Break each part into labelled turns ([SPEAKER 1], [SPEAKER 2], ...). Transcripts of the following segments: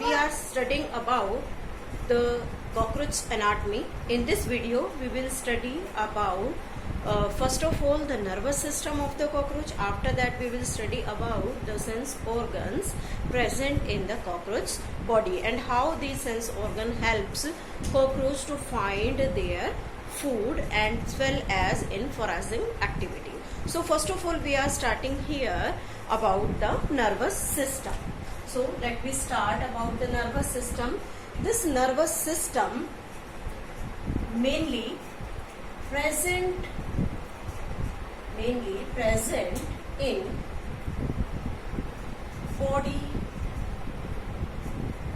[SPEAKER 1] we are studying about the cockroach anatomy. In this video we will study about first of all the nervous system of the cockroach. After that we will study about the sense organs present in the cockroach body and how these sense organ helps cockroach to find their food and as well as in foraging activity. So first of all we are starting here about the nervous system. So let me start about the nervous system. This nervous system mainly present in body,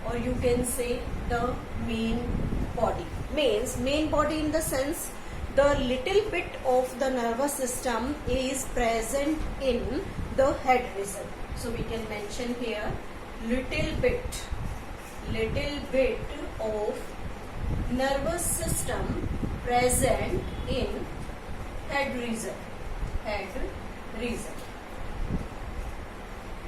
[SPEAKER 1] or you can say the main body. Means main body in the sense the little bit of the nervous system is present in the head region. So we can mention here little bit of nervous system present in head region.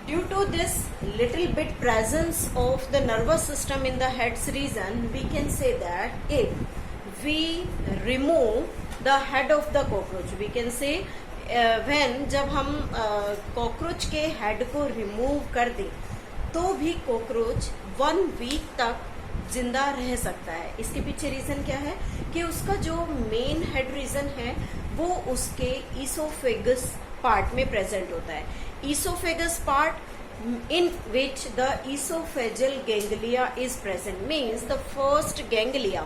[SPEAKER 1] Due to this little bit presence of the nervous system in the head's region, we can say that if we remove the head of the cockroach, we can say when जब हम cockroach के head को remove कर दें तो भी cockroach 1 week तक जिंदा रह सकता है. इसके पीछे रीजन क्या है कि उसका जो मेन हेड रीजन है वो उसके ईसोफेगस पार्ट में प्रेजेंट होता है. Oesophagus part in which the esophageal ganglia is present, means the first ganglia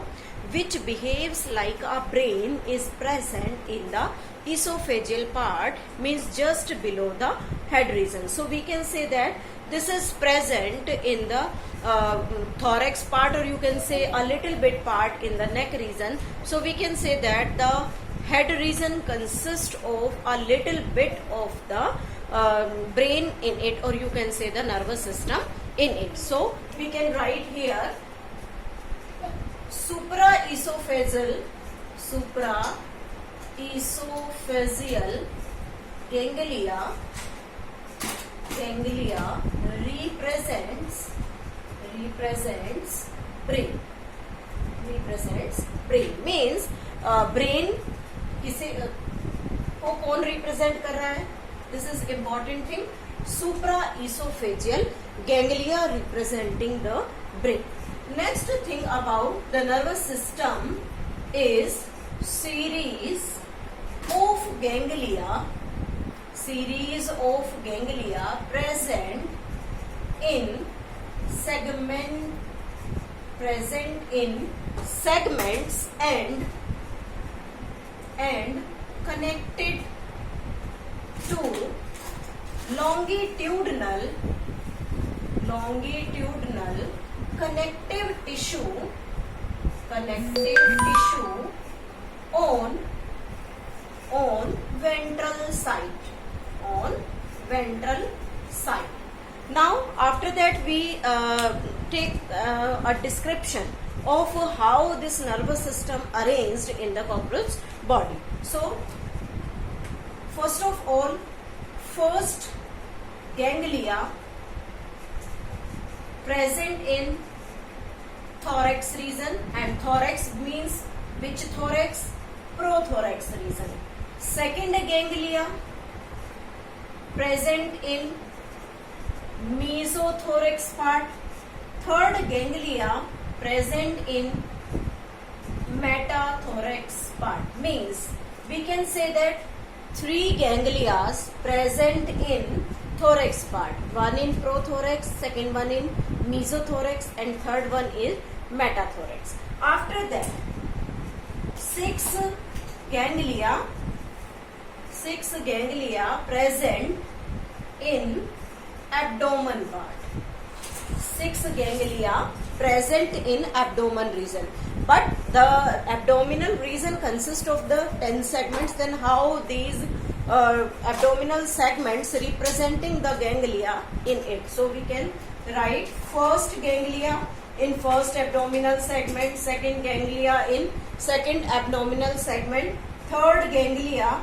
[SPEAKER 1] which behaves like a brain is present in the esophageal part, means just below the head region. So we can say that this is present in the thorax part, or you can say a little bit part in the neck region. So we can say that the head region consists of a little bit of the brain in it, or you can say the nervous system in it. So we can write here supraesophageal ganglia represents brain. Means brain किसे को कौन represent कर रहा है? This is important thing. Supraesophageal ganglia representing the brain. Next thing about the nervous system is series of ganglia present in segments and connected to longitudinal connective tissue on ventral side. Now after that we take a description of how this nervous system arranged in the cockroach body. So first of all, first ganglia present in thorax region, and thorax means which thorax? Prothorax region. Second ganglia present in mesothorax part. Third ganglia present in metathorax part. Means we can say that 3 ganglia present in thorax part. One in prothorax, second one in mesothorax, and third one is metathorax. After that 6 ganglia present in abdomen part. 6 ganglia present in abdomen region. But the abdominal region consists of the 10 segments. Then how these abdominal segments representing the ganglia in it? So we can write first ganglia in first abdominal segment, second ganglia in second abdominal segment, third ganglia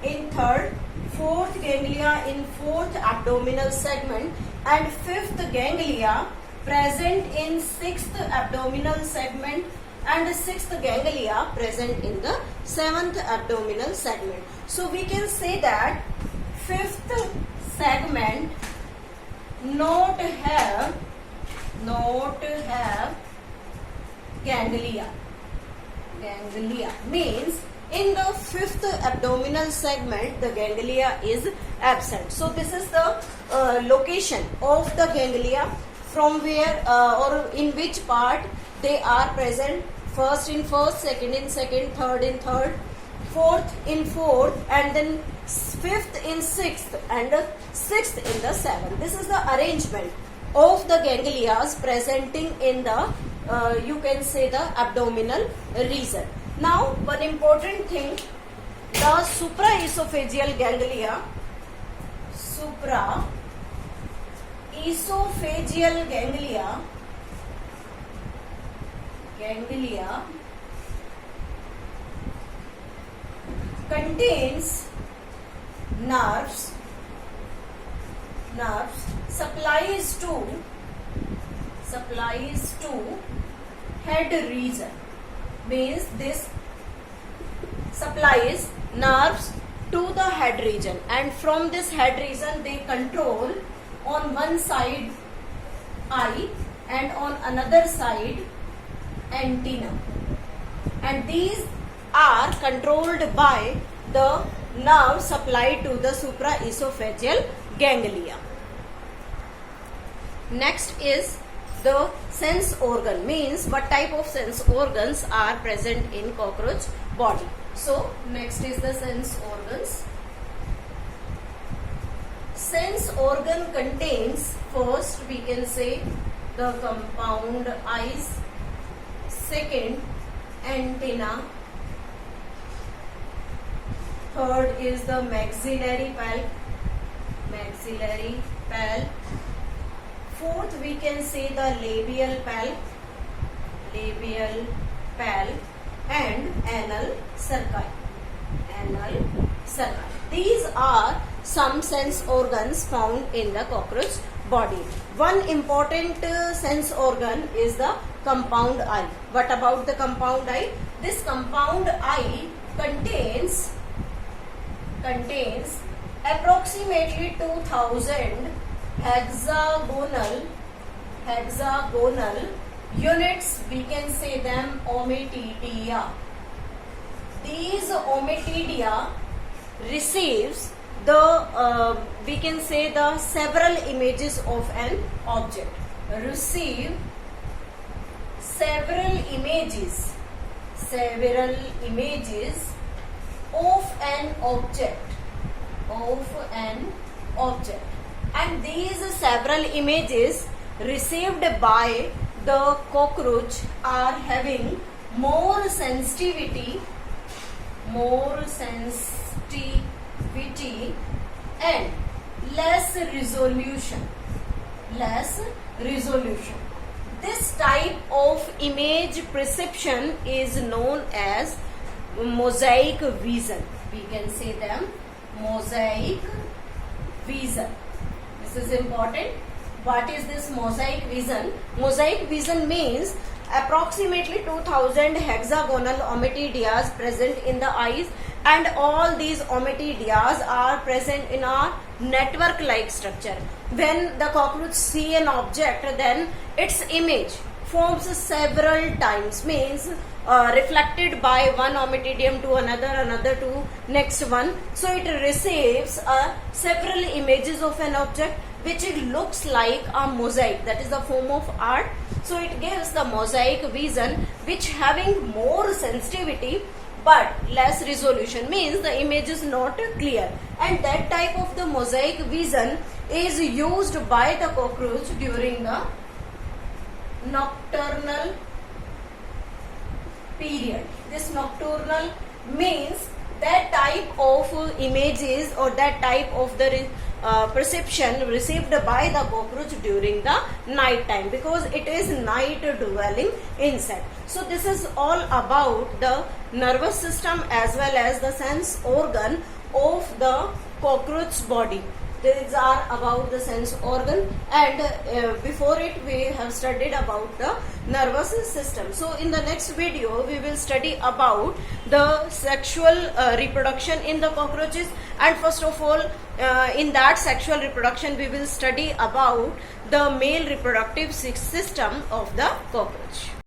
[SPEAKER 1] in third, fourth ganglia in fourth abdominal segment, and fifth ganglia present in sixth abdominal segment and sixth ganglia present in the seventh abdominal segment. So we can say that fifth segment not have ganglia. Ganglia means in the fifth abdominal segment the ganglia is absent. So this is the location of the ganglia, from where or in which part they are present. First in first, second in second, third in third, fourth in fourth, and then fifth in sixth, and sixth in the seventh. This is the arrangement of the ganglias presenting in the you can say the abdominal region. Now one important thing, the supraesophageal ganglia, supraesophageal ganglia contains nerves supplies to head region, means this supplies nerves to the head region, and from this head region they control on one side eye and on another side antenna, and these are controlled by the nerve supplied to the supraesophageal ganglia. Next is the sense organ, means what type of sense organs are present in cockroach body. So next is the sense organs. Sense organ contains, first we can say the compound eyes, second antenna, third is the maxillary pulp, fourth we can say the labial pulp, and anal cerci. These are some sense organs found in the cockroach body. One important sense organ is the compound eye. What about the compound eye? This compound eye contains approximately 2000 hexagonal units, we can say them ommatidia. These ommatidia receives the we can say the several images of an object. Receive several images of an object, and these several images received by the cockroach are having more sensitivity and less resolution. This type of image perception is known as mosaic vision. We can say them mosaic vision. This is important. What is this mosaic vision? Mosaic vision means approximately 2000 hexagonal ommatidias present in the eyes, and all these ommatidias are present in a network like structure. When the cockroach see an object, then its image forms several times, means reflected by one ommatidium to another to next one. So it receives several images of an object which it looks like a mosaic, that is the form of art. So it gives the mosaic vision, which having more sensitivity but less resolution, means the image is not clear, and that type of the mosaic vision is used by the cockroach during the nocturnal period. This nocturnal means that type of images or that type of the perception received by the cockroach during the night time, because it is night dwelling insect. So this is all about the nervous system as well as the sense organ of the cockroach body. These are about the sense organ, and before it we have studied about the nervous system. So in the next video we will study about the sexual reproduction in the cockroaches, and first of all in that sexual reproduction we will study about the male reproductive system of the cockroach.